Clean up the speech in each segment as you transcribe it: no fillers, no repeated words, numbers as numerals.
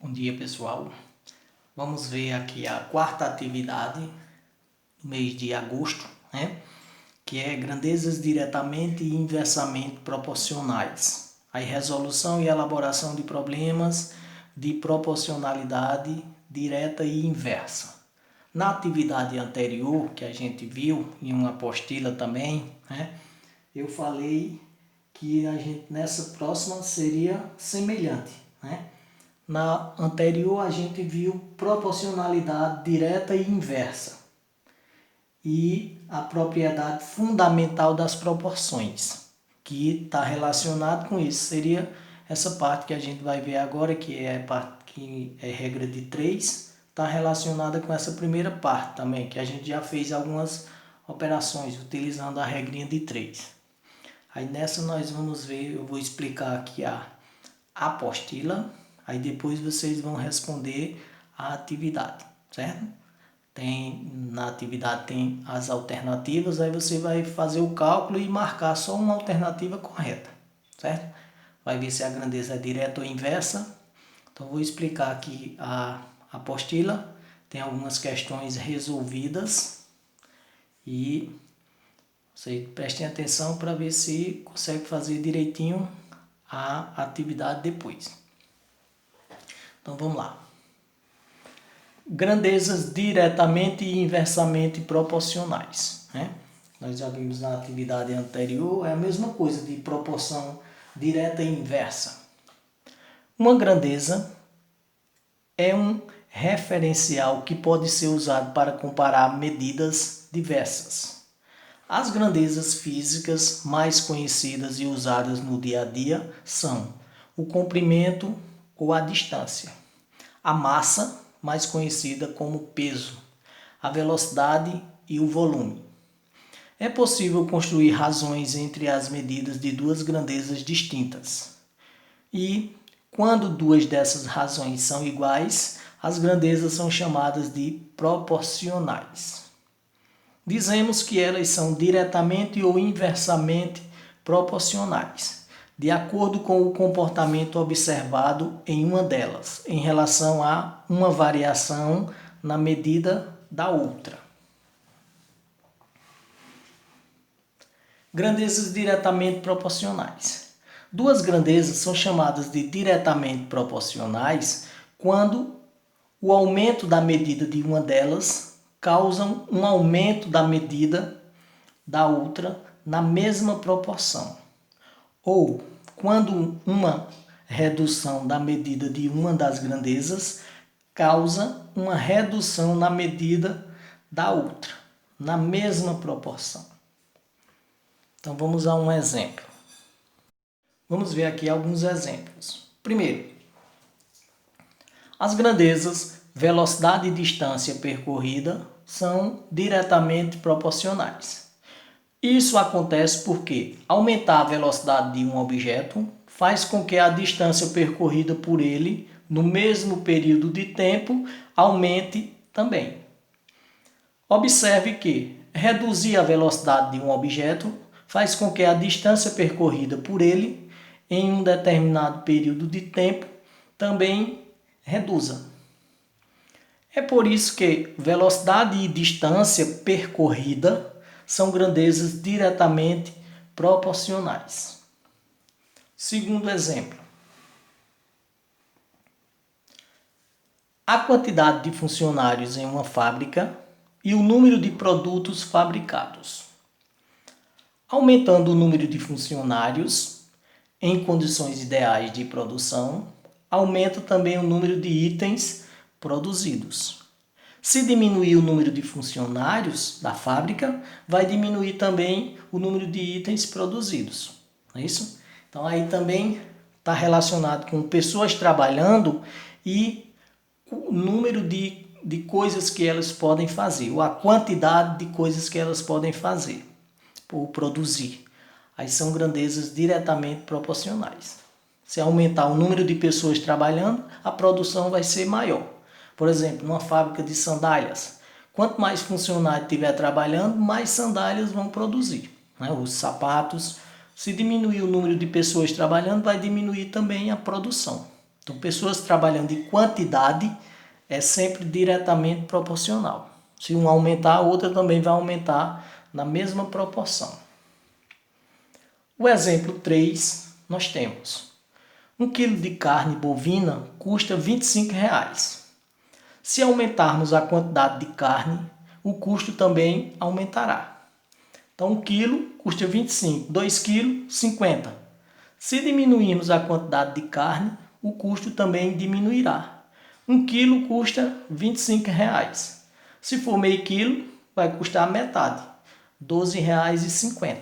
Bom dia, pessoal. Vamos ver aqui a quarta atividade do mês de agosto, né? Que é grandezas diretamente e inversamente proporcionais. Aí, resolução e elaboração de problemas de proporcionalidade direta e inversa. Na atividade anterior, que a gente viu em uma apostila também, né? Eu falei que a gente nessa próxima seria semelhante, né? Na anterior a gente viu proporcionalidade direta e inversa e a propriedade fundamental das proporções, que está relacionado com isso. Seria essa parte que a gente vai ver agora, que é a parte que é regra de 3, está relacionada com essa primeira parte também, que a gente já fez algumas operações utilizando a regrinha de 3. Aí nessa nós vamos ver, eu vou explicar aqui a apostila. Aí depois vocês vão responder a atividade, certo? Na atividade tem as alternativas, aí você vai fazer o cálculo e marcar só uma alternativa correta, certo? Vai ver se a grandeza é direta ou inversa. Então vou explicar aqui a apostila. Tem algumas questões resolvidas e vocês prestem atenção para ver se consegue fazer direitinho a atividade depois. Então vamos lá. Grandezas diretamente e inversamente proporcionais, né? Nós já vimos na atividade anterior, é a mesma coisa de proporção direta e inversa. Uma grandeza é um referencial que pode ser usado para comparar medidas diversas. As grandezas físicas mais conhecidas e usadas no dia a dia são o comprimento ou a distância, a massa, mais conhecida como peso, a velocidade e o volume. É possível construir razões entre as medidas de duas grandezas distintas. E, quando duas dessas razões são iguais, as grandezas são chamadas de proporcionais. Dizemos que elas são diretamente ou inversamente proporcionais, de acordo com o comportamento observado em uma delas, em relação a uma variação na medida da outra. Grandezas diretamente proporcionais. Duas grandezas são chamadas de diretamente proporcionais quando o aumento da medida de uma delas causa um aumento da medida da outra na mesma proporção. Ou quando uma redução da medida de uma das grandezas causa uma redução na medida da outra, na mesma proporção. Então vamos a um exemplo. Vamos ver aqui alguns exemplos. Primeiro, as grandezas velocidade e distância percorrida são diretamente proporcionais. Isso acontece porque aumentar a velocidade de um objeto faz com que a distância percorrida por ele no mesmo período de tempo aumente também. Observe que reduzir a velocidade de um objeto faz com que a distância percorrida por ele em um determinado período de tempo também reduza. É por isso que velocidade e distância percorrida são grandezas diretamente proporcionais. Segundo exemplo. A quantidade de funcionários em uma fábrica e o número de produtos fabricados. Aumentando o número de funcionários em condições ideais de produção, aumenta também o número de itens produzidos. Se diminuir o número de funcionários da fábrica, vai diminuir também o número de itens produzidos. Não é isso? Então aí também está relacionado com pessoas trabalhando e o número de coisas que elas podem fazer, ou a quantidade de coisas que elas podem fazer ou produzir. Aí são grandezas diretamente proporcionais. Se aumentar o número de pessoas trabalhando, a produção vai ser maior. Por exemplo, numa fábrica de sandálias, quanto mais funcionário estiver trabalhando, mais sandálias vão produzir, né? Os sapatos, se diminuir o número de pessoas trabalhando, vai diminuir também a produção. Então, pessoas trabalhando em quantidade é sempre diretamente proporcional. Se uma aumentar, a outra também vai aumentar na mesma proporção. O exemplo 3, nós temos 1 kg de carne bovina custa R$ 25. Se aumentarmos a quantidade de carne, o custo também aumentará. Então, 1 kg custa 25, 2 kg, 50. Se diminuirmos a quantidade de carne, o custo também diminuirá. 1 kg custa R$ 25. Se for meio quilo, vai custar a metade, R$ 12,50.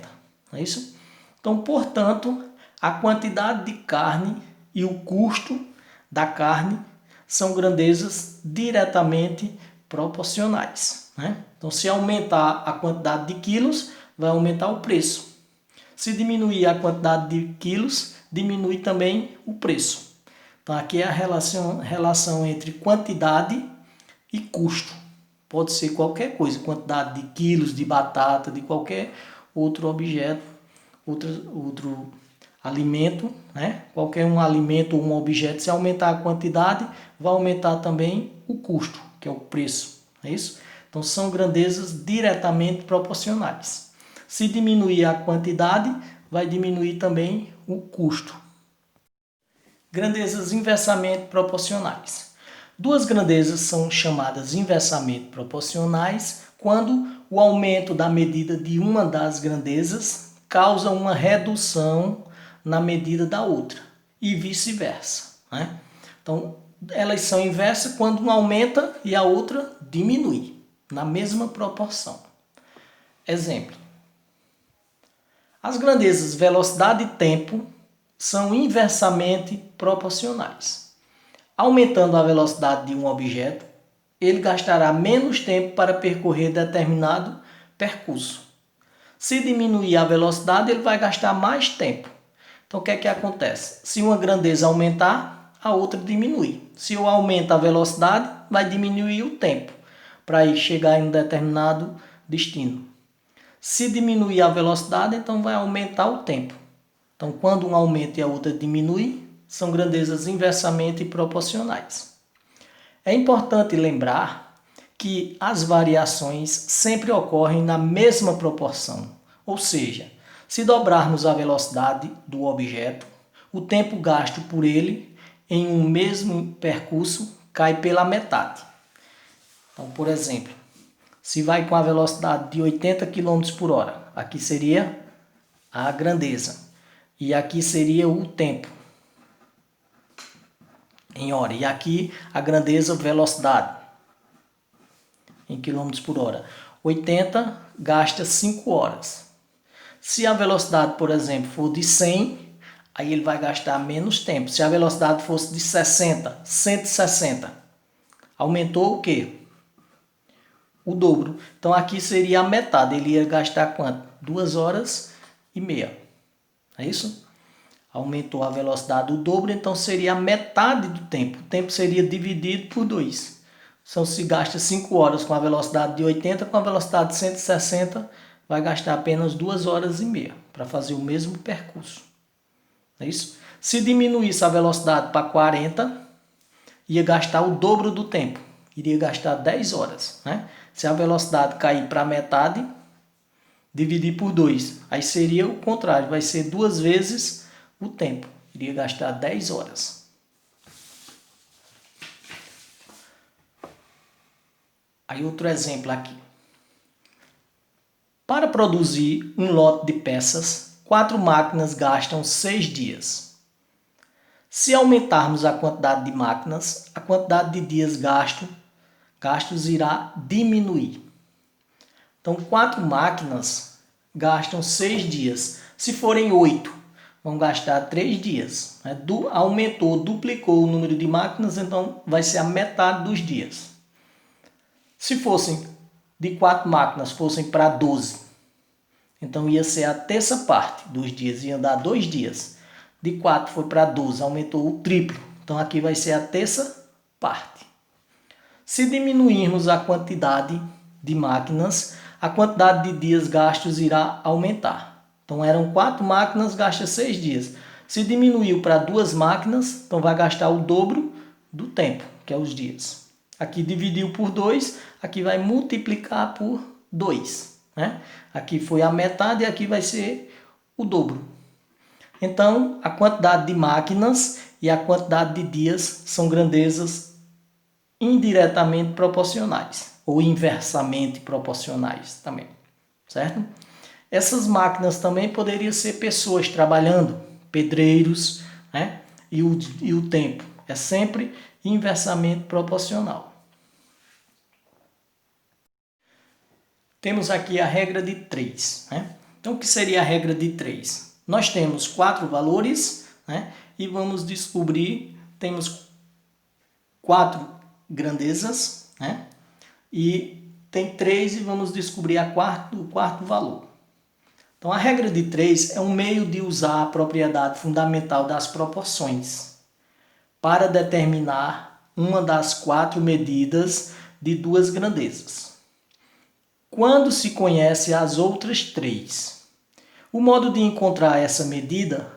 Não é isso? Então, portanto, a quantidade de carne e o custo da carne são grandezas diretamente proporcionais, né? Então, se aumentar a quantidade de quilos, vai aumentar o preço. Se diminuir a quantidade de quilos, diminui também o preço. Então, aqui é a relação entre quantidade e custo. Pode ser qualquer coisa, quantidade de quilos de batata, de qualquer outro objeto, outro alimento, né? Qualquer um alimento ou um objeto, se aumentar a quantidade, vai aumentar também o custo, que é o preço. É isso? Então, são grandezas diretamente proporcionais. Se diminuir a quantidade, vai diminuir também o custo. Grandezas inversamente proporcionais. Duas grandezas são chamadas inversamente proporcionais quando o aumento da medida de uma das grandezas causa uma redução na medida da outra e vice-versa, né? Então, elas são inversas quando uma aumenta e a outra diminui na mesma proporção. Exemplo. As grandezas velocidade e tempo são inversamente proporcionais. Aumentando a velocidade de um objeto, ele gastará menos tempo para percorrer determinado percurso. Se diminuir a velocidade, ele vai gastar mais tempo. Então, o que é que acontece? Se uma grandeza aumentar, a outra diminui. Se eu aumento a velocidade, vai diminuir o tempo para ir chegar em um determinado destino. Se diminuir a velocidade, então vai aumentar o tempo. Então, quando um aumenta e a outra diminui, são grandezas inversamente proporcionais. É importante lembrar que as variações sempre ocorrem na mesma proporção, ou seja, se dobrarmos a velocidade do objeto, o tempo gasto por ele em um mesmo percurso cai pela metade. Então, por exemplo, se vai com a velocidade de 80 km por hora, aqui seria a grandeza e aqui seria o tempo em hora, e aqui a grandeza velocidade em quilômetros por hora. 80 gasta 5 horas. Se a velocidade, por exemplo, for de 100, aí ele vai gastar menos tempo. Se a velocidade fosse de 60, 160, aumentou o quê? O dobro. Então aqui seria a metade. Ele ia gastar quanto? 2 horas e meia. É isso? Aumentou a velocidade o dobro, então seria a metade do tempo. O tempo seria dividido por 2. Então, se gasta 5 horas com a velocidade de 80, com a velocidade de 160, vai gastar apenas 2 horas e meia para fazer o mesmo percurso. É isso? Se diminuísse a velocidade para 40, ia gastar o dobro do tempo. Iria gastar 10 horas. Né? Se a velocidade cair para metade, dividir por 2. Aí seria o contrário, vai ser 2 vezes o tempo. Iria gastar 10 horas. Aí outro exemplo aqui. Para produzir um lote de peças, 4 máquinas gastam 6 dias. Se aumentarmos a quantidade de máquinas, a quantidade de dias gastos irá diminuir. Então, 4 máquinas gastam 6 dias. Se forem 8, vão gastar 3 dias. Aumentou, duplicou o número de máquinas, então vai ser a metade dos dias. Se fossem de 4 máquinas, fossem para 12, então ia ser a terça parte dos dias, ia dar 2 dias. De 4 foi para 12, aumentou o triplo. Então aqui vai ser a terça parte. Se diminuirmos a quantidade de máquinas, a quantidade de dias gastos irá aumentar. Então eram 4 máquinas, gasta 6 dias. Se diminuiu para 2 máquinas, então vai gastar o dobro do tempo, que é os dias. Aqui dividiu por 2, aqui vai multiplicar por 2. Né? Aqui foi a metade e aqui vai ser o dobro. Então, a quantidade de máquinas e a quantidade de dias são grandezas indiretamente proporcionais, ou inversamente proporcionais também, certo? Essas máquinas também poderiam ser pessoas trabalhando, pedreiros, né? E o tempo é sempre inversamente proporcional. Temos aqui a regra de 3. Né? Então, o que seria a regra de 3? Nós temos 4 valores, né? E vamos descobrir, temos 4 grandezas, né? E tem 3 e vamos descobrir o quarto valor. Então, a regra de 3 é um meio de usar a propriedade fundamental das proporções para determinar uma das 4 medidas de 2 grandezas. Quando se conhece as outras 3, o modo de encontrar essa medida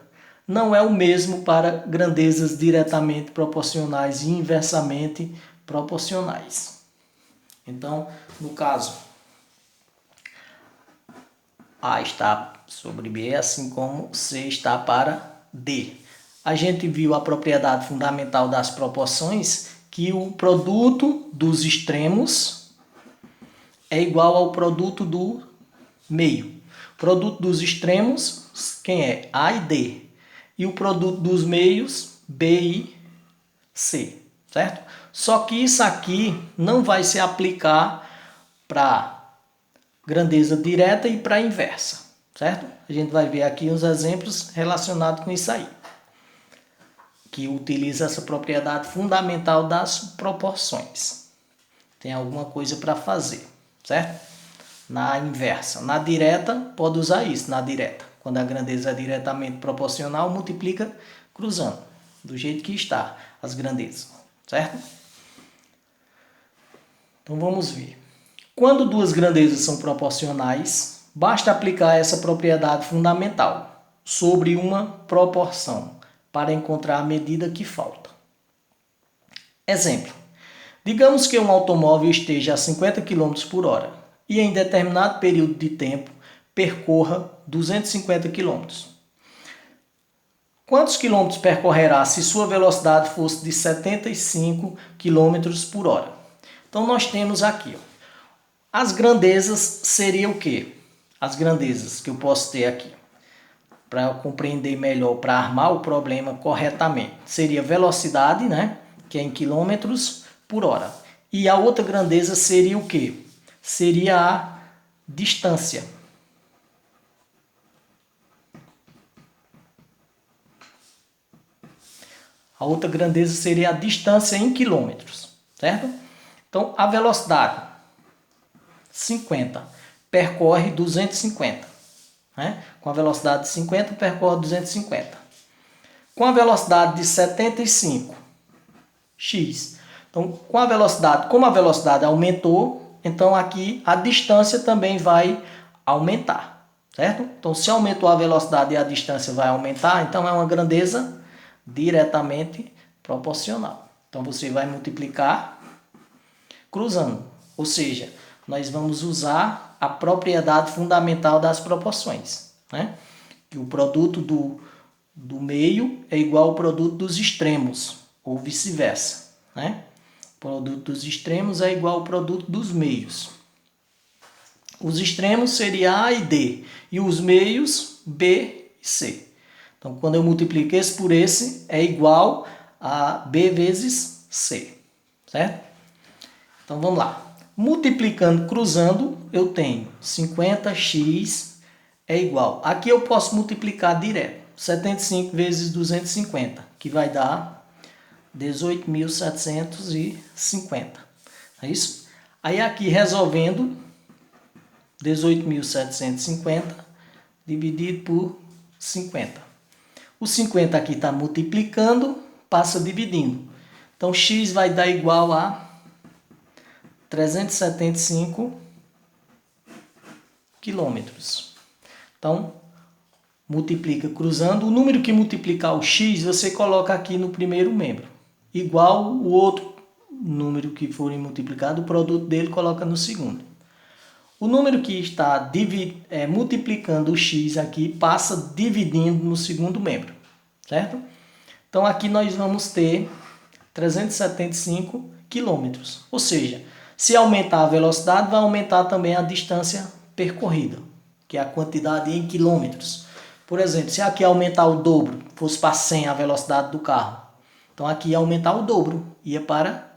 não é o mesmo para grandezas diretamente proporcionais e inversamente proporcionais. Então, no caso, A está sobre B, assim como C está para D. A gente viu a propriedade fundamental das proporções, que o produto dos extremos é igual ao produto do meio. O produto dos extremos, quem é? A e D. E o produto dos meios, B e C, certo? Só que isso aqui não vai se aplicar para grandeza direta e para inversa, certo? A gente vai ver aqui uns exemplos relacionados com isso aí, que utiliza essa propriedade fundamental das proporções. Tem alguma coisa para fazer, certo? Na inversa. Na direta, pode usar isso, na direta. Quando a grandeza é diretamente proporcional, multiplica cruzando, do jeito que está as grandezas, certo? Então vamos ver. Quando duas grandezas são proporcionais, basta aplicar essa propriedade fundamental sobre uma proporção para encontrar a medida que falta. Exemplo. Digamos que um automóvel esteja a 50 km por hora e em determinado período de tempo percorra 250 km. Quantos quilômetros percorrerá se sua velocidade fosse de 75 km por hora? Então nós temos aqui, ó, as grandezas seriam o quê? As grandezas que eu posso ter aqui, para eu compreender melhor, para armar o problema corretamente, seria velocidade, né? Que é em quilômetros por hora. E a outra grandeza seria o quê? Seria a distância. A outra grandeza seria a distância em quilômetros, certo? Então, a velocidade, 50, percorre 250. Né? Com a velocidade de 50, percorre 250. Com a velocidade de 75, x. Então, com a velocidade, como a velocidade aumentou, então aqui a distância também vai aumentar, certo? Então, se aumentou a velocidade e a distância vai aumentar, então é uma grandeza diretamente proporcional. Então, você vai multiplicar cruzando, ou seja, nós vamos usar a propriedade fundamental das proporções, né? Que o produto do meio é igual ao produto dos extremos, ou vice-versa, né? O produto dos extremos é igual ao produto dos meios. Os extremos seriam A e D, e os meios B e C. Então, quando eu multiplico esse por esse, é igual a B vezes C, certo? Então, vamos lá. Multiplicando, cruzando, eu tenho 50x é igual. Aqui eu posso multiplicar direto. 75 vezes 250, que vai dar 18.750. É isso? Aí aqui resolvendo, 18.750 dividido por 50. O 50 aqui está multiplicando, passa dividindo. Então, x vai dar igual a 375 quilômetros. Então, multiplica cruzando. O número que multiplicar o x, você coloca aqui no primeiro membro. Igual o outro número que for multiplicado, o produto dele coloca no segundo. O número que está multiplicando o x aqui passa dividindo no segundo membro, certo? Então aqui nós vamos ter 375 quilômetros. Ou seja, se aumentar a velocidade, vai aumentar também a distância percorrida, que é a quantidade em quilômetros. Por exemplo, se aqui aumentar o dobro, fosse para 100 a velocidade do carro, então aqui ia aumentar o dobro, ia para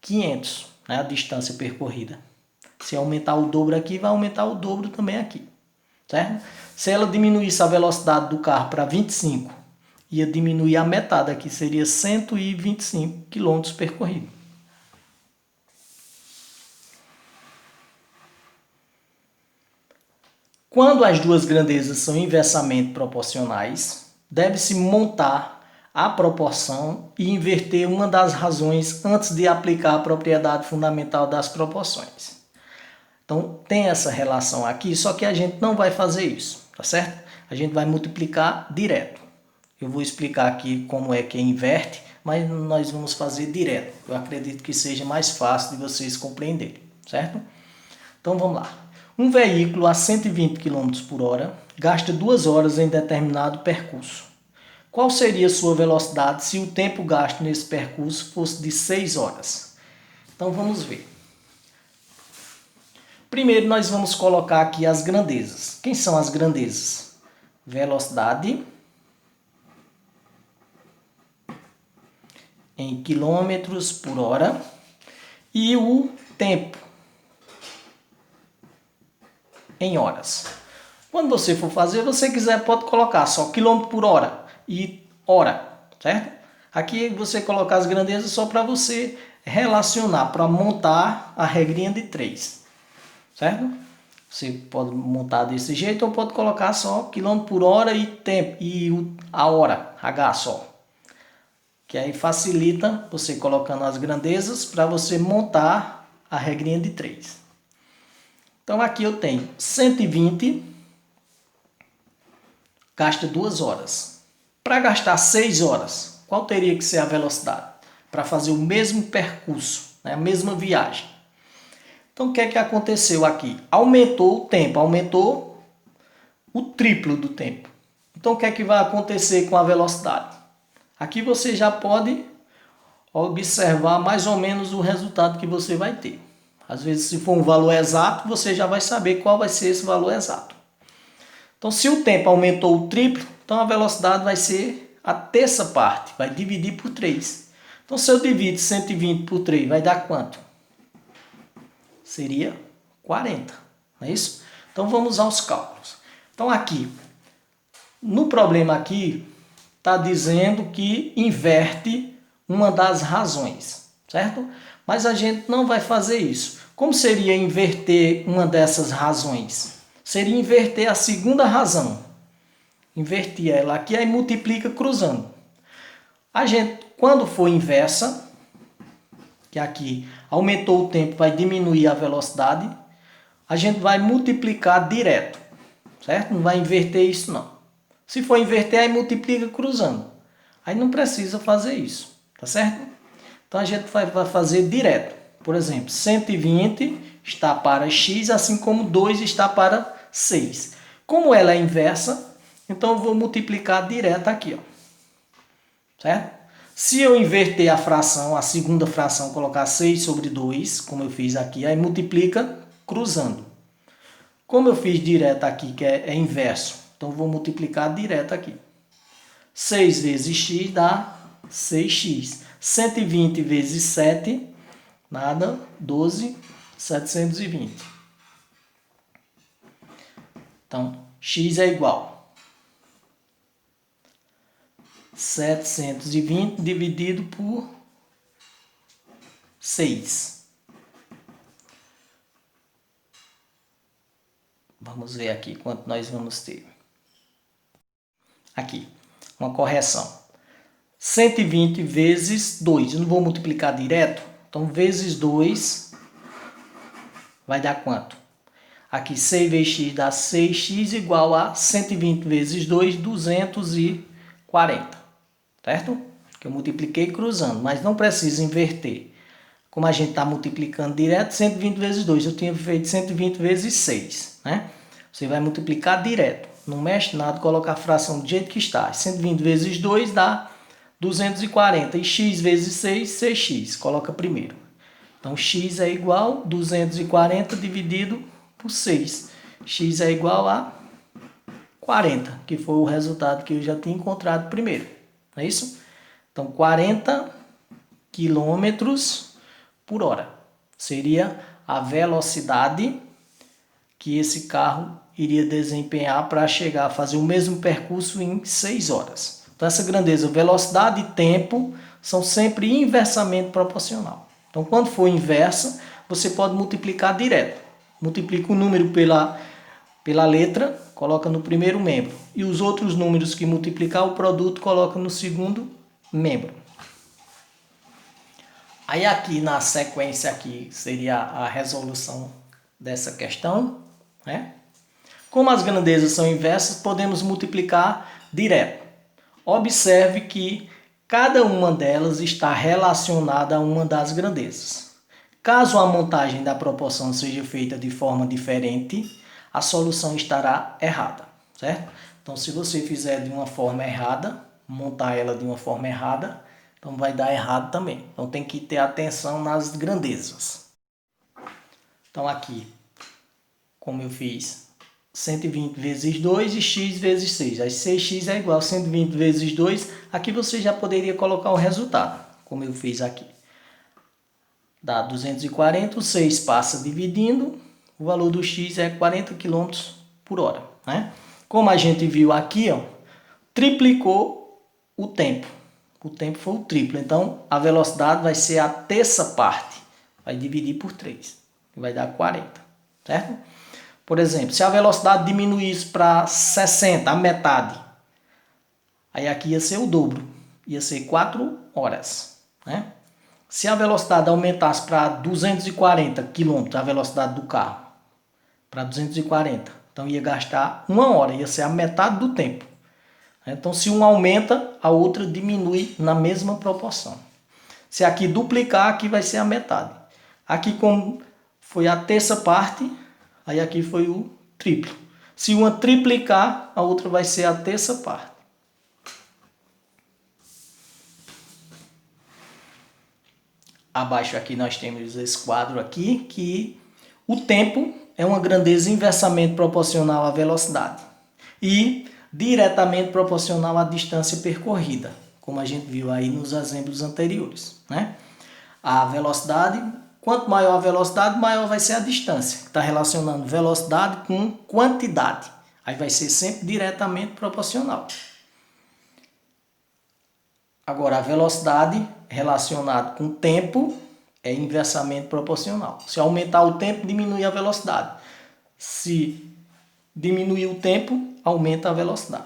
500, né, a distância percorrida. Se aumentar o dobro aqui, vai aumentar o dobro também aqui, certo? Se ela diminuísse a velocidade do carro para 25, ia diminuir a metade aqui, seria 125 km percorridos. Quando as duas grandezas são inversamente proporcionais, deve-se montar a proporção e inverter uma das razões antes de aplicar a propriedade fundamental das proporções. Então, tem essa relação aqui, só que a gente não vai fazer isso, tá certo? A gente vai multiplicar direto. Eu vou explicar aqui como é que inverte, mas nós vamos fazer direto. Eu acredito que seja mais fácil de vocês compreenderem, certo? Então, vamos lá. Um veículo a 120 km por hora gasta 2 horas em determinado percurso. Qual seria a sua velocidade se o tempo gasto nesse percurso fosse de 6 horas? Então, vamos ver. Primeiro, nós vamos colocar aqui as grandezas. Quem são as grandezas? Velocidade em quilômetros por hora e o tempo em horas. Quando você for fazer, você quiser, pode colocar só quilômetro por hora e hora, certo? Aqui você colocar as grandezas só para você relacionar, para montar a regrinha de 3, certo? Você pode montar desse jeito ou pode colocar só quilômetro por hora e tempo e a hora, H só. Que aí facilita você colocando as grandezas para você montar a regrinha de 3. Então aqui eu tenho 120, gasta 2 horas. Para gastar 6 horas, qual teria que ser a velocidade? Para fazer o mesmo percurso, né? A mesma viagem. Então o que é que aconteceu aqui? Aumentou o tempo, aumentou o triplo do tempo. Então o que é que vai acontecer com a velocidade? Aqui você já pode observar mais ou menos o resultado que você vai ter. Às vezes, se for um valor exato, você já vai saber qual vai ser esse valor exato. Então, se o tempo aumentou o triplo, então a velocidade vai ser a terça parte, vai dividir por 3. Então, se eu divido 120 por 3, vai dar quanto? Seria 40, não é isso? Então, vamos aos cálculos. Então, aqui, no problema aqui, está dizendo que inverte uma das razões, certo? Mas a gente não vai fazer isso. Como seria inverter uma dessas razões? Seria inverter a segunda razão. Invertir ela aqui, aí multiplica cruzando. A gente, quando for inversa, que aqui aumentou o tempo, vai diminuir a velocidade, a gente vai multiplicar direto, certo? Não vai inverter isso não. Se for inverter, aí multiplica cruzando. Aí não precisa fazer isso, tá certo? Então a gente vai fazer direto. Por exemplo, 120 está para x, assim como 2 está para 6. Como ela é inversa, então eu vou multiplicar direto aqui, ó. Certo? Se eu inverter a fração, a segunda fração, colocar 6 sobre 2, como eu fiz aqui, aí multiplica cruzando. Como eu fiz direto aqui, que é inverso, então eu vou multiplicar direto aqui. 6 vezes x dá 6x. 120 vezes 7, nada, 12.720. Então, x é igual a 720 dividido por 6. Vamos ver aqui quanto nós vamos ter. Aqui, uma correção. 120 vezes 2. Eu não vou multiplicar direto. Então, vezes 2 vai dar quanto? Aqui 6 vezes x dá 6x igual a 120 vezes 2, 240. Certo? Que eu multipliquei cruzando, mas não precisa inverter. Como a gente está multiplicando direto, 120 vezes 2, eu tinha feito 120 vezes 6. Né? Você vai multiplicar direto. Não mexe nada, coloca a fração do jeito que está. 120 vezes 2 dá 240. E x vezes 6, 6x. Coloca primeiro. Então, x é igual a 240 dividido por 6. X é igual a 40, que foi o resultado que eu já tinha encontrado primeiro. Não é isso? Então, 40 quilômetros por hora seria a velocidade que esse carro iria desempenhar para chegar a fazer o mesmo percurso em 6 horas. Então, essa grandeza, velocidade e tempo são sempre inversamente proporcional. Então, quando for inversa, você pode multiplicar direto. Multiplica o número pela letra, coloca no primeiro membro. E os outros números que multiplicar o produto, coloca no segundo membro. Aí aqui na sequência aqui seria a resolução dessa questão, né? Como as grandezas são inversas, podemos multiplicar direto. Observe que cada uma delas está relacionada a uma das grandezas. Caso a montagem da proporção seja feita de forma diferente, a solução estará errada, certo? Então, se você fizer de uma forma errada, montar ela de uma forma errada, então vai dar errado também. Então, tem que ter atenção nas grandezas. Então, aqui, como eu fiz 120 vezes 2 e x vezes 6. Aí 6x é igual a 120 vezes 2. Aqui você já poderia colocar o resultado, como eu fiz aqui. Dá 240, o 6 passa dividindo, o valor do x é 40 km por hora. Né? Como a gente viu aqui, ó, triplicou o tempo. O tempo foi o triplo, então a velocidade vai ser a terça parte. Vai dividir por 3, vai dar 40, certo? Por exemplo, se a velocidade diminuísse para 60, a metade, aí aqui ia ser o dobro, ia ser 4 horas. Né? Se a velocidade aumentasse para 240 km, a velocidade do carro, para 240, então ia gastar 1 hora, ia ser a metade do tempo. Então, se um aumenta, a outra diminui na mesma proporção. Se aqui duplicar, aqui vai ser a metade. Aqui, como foi a terça parte, aí aqui foi o triplo. Se uma triplicar, a outra vai ser a terça parte. Abaixo aqui nós temos esse quadro aqui, que o tempo é uma grandeza inversamente proporcional à velocidade. E diretamente proporcional à distância percorrida, como a gente viu aí nos exemplos anteriores. Né? A velocidade, quanto maior a velocidade, maior vai ser a distância. Está relacionando velocidade com quantidade. Aí vai ser sempre diretamente proporcional. Agora, a velocidade relacionada com tempo é inversamente proporcional. Se aumentar o tempo, diminui a velocidade. Se diminuir o tempo, aumenta a velocidade.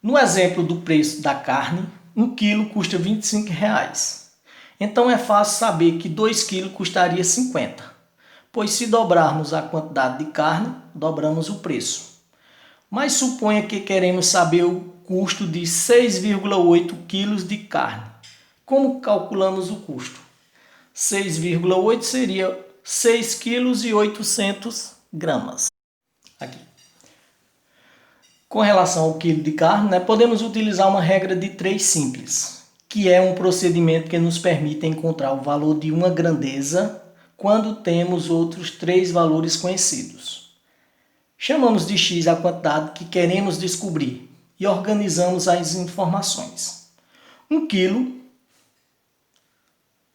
No exemplo do preço da carne, 1 quilo custa R$ 25. Então é fácil saber que 2 quilos custaria 50. Pois se dobrarmos a quantidade de carne, dobramos o preço. Mas suponha que queremos saber o custo de 6,8 quilos de carne. Como calculamos o custo? 6,8 seria 6,8 kg. Aqui. Com relação ao quilo de carne, né, podemos utilizar uma regra de 3 simples, que é um procedimento que nos permite encontrar o valor de uma grandeza quando temos outros 3 valores conhecidos. Chamamos de x a quantidade que queremos descobrir e organizamos as informações. 1 quilo,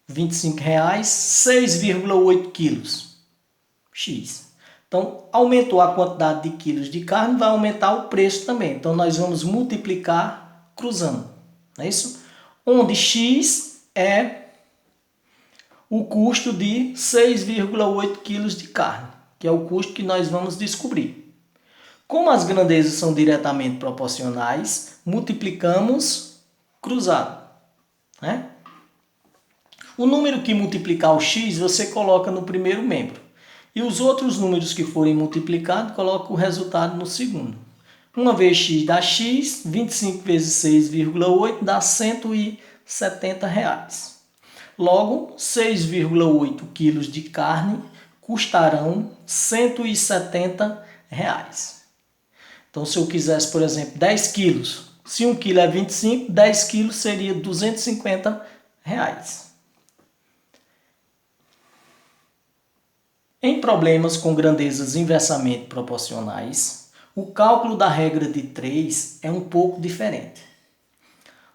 R$ 25, 6,8 quilos, x. Então, aumentou a quantidade de quilos de carne, vai aumentar o preço também. Então, nós vamos multiplicar cruzando, não é isso? Onde x é o custo de 6,8 quilos de carne, que é o custo que nós vamos descobrir. Como as grandezas são diretamente proporcionais, multiplicamos cruzado, né? O número que multiplicar o x, você coloca no primeiro membro. E os outros números que forem multiplicados, coloca o resultado no segundo. 1 vezes x dá x, 25 vezes 6,8 dá R$170. Logo, 6,8 quilos de carne custarão R$170. Então, se eu quisesse, por exemplo, 10 quilos, se 1 quilo é 25, 10 quilos seria R$250. Em problemas com grandezas inversamente proporcionais, o cálculo da regra de 3 é um pouco diferente.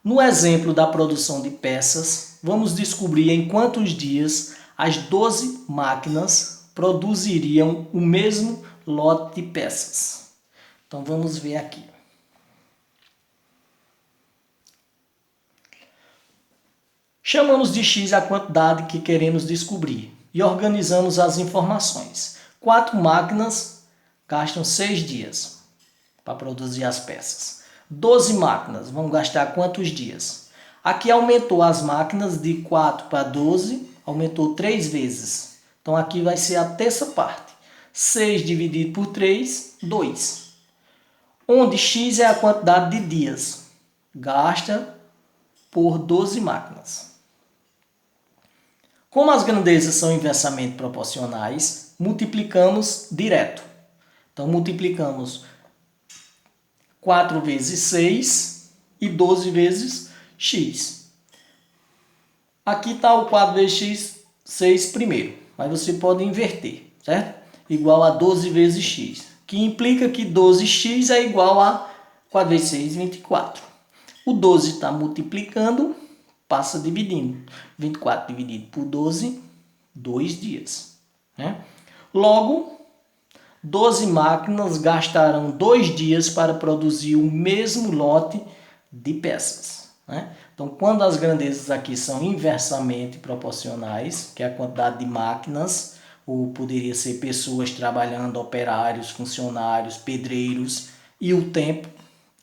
No exemplo da produção de peças, vamos descobrir em quantos dias as 12 máquinas produziriam o mesmo lote de peças. Então vamos ver aqui. Chamamos de x a quantidade que queremos descobrir e organizamos as informações. 4 máquinas gastam 6 dias para produzir as peças. 12 máquinas vão gastar quantos dias? Aqui aumentou as máquinas de 4 para 12, aumentou 3 vezes. Então aqui vai ser a terça parte. 6 dividido por 3, 2. Onde x é a quantidade de dias gasta por 12 máquinas. Como as grandezas são inversamente proporcionais, multiplicamos direto. Então, multiplicamos 4 vezes 6 e 12 vezes x. Aqui está o 4 vezes x, 6 primeiro, mas você pode inverter, certo? Igual a 12 vezes x, que implica que 12x é igual a 4 vezes 6, 24. O 12 está multiplicando, passa dividindo. 24 dividido por 12, 2 dias. Né? Logo, 12 máquinas gastarão 2 dias para produzir o mesmo lote de peças. Né? Então, quando as grandezas aqui são inversamente proporcionais, que é a quantidade de máquinas, ou poderia ser pessoas trabalhando, operários, funcionários, pedreiros, e o tempo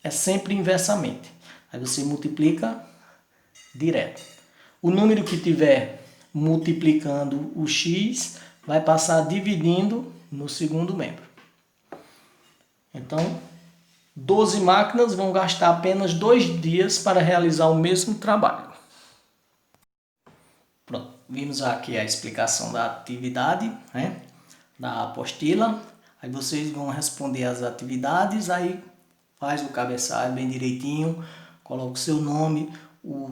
é sempre inversamente. Aí você multiplica direto. O número que tiver multiplicando o x vai passar dividindo no segundo membro. Então, 12 máquinas vão gastar apenas 2 dias para realizar o mesmo trabalho. Pronto, vimos aqui a explicação da atividade, né, da apostila. Aí vocês vão responder as atividades, aí faz o cabeçalho bem direitinho, coloca o seu nome, o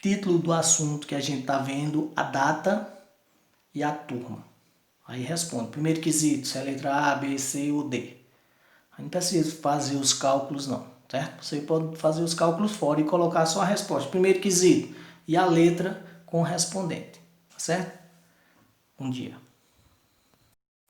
título do assunto que a gente está vendo, a data e a turma. Aí responde. Primeiro quesito, se é a letra A, B, C ou D. Aí não precisa fazer os cálculos não, certo? Você pode fazer os cálculos fora e colocar só a resposta. Primeiro quesito e a letra correspondente, tá certo? Bom dia.